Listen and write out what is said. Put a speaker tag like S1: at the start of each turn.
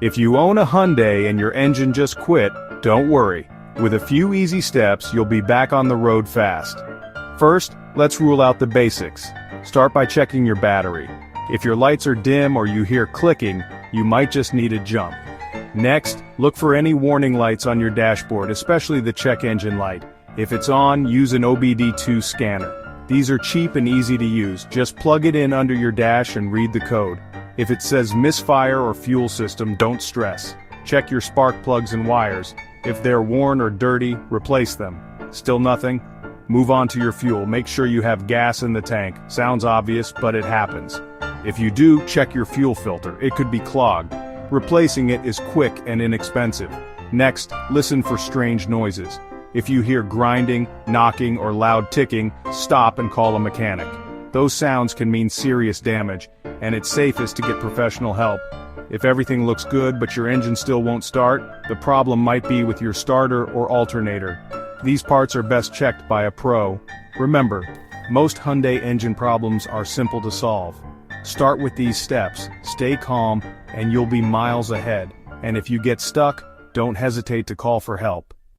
S1: If you own a Hyundai and your engine just quit, don't worry. With a few easy steps, you'll be back on the road fast. First, let's rule out the basics. Start by checking your battery. If your lights are dim or you hear clicking, you might just need a jump. Next, look for any warning lights on your dashboard, especially the check engine light. If it's on, use an OBD2 scanner. These are cheap and easy to use. Just plug it in under your dash and read the code. If it says misfire or fuel system, don't stress. Check your spark plugs and wires. If they're worn or dirty, replace them. Still nothing? Move on to your fuel. Make sure you have gas in the tank. Sounds obvious, but it happens. If you do, check your fuel filter. It could be clogged. Replacing it is quick and inexpensive. Next, listen for strange noises. If you hear grinding, knocking, or loud ticking, stop and call a mechanic. Those sounds can mean serious damage, and it's safest to get professional help. If everything looks good but your engine still won't start, the problem might be with your starter or alternator. These parts are best checked by a pro. Remember, most Hyundai engine problems are simple to solve. Start with these steps, stay calm, and you'll be miles ahead. And if you get stuck, don't hesitate to call for help.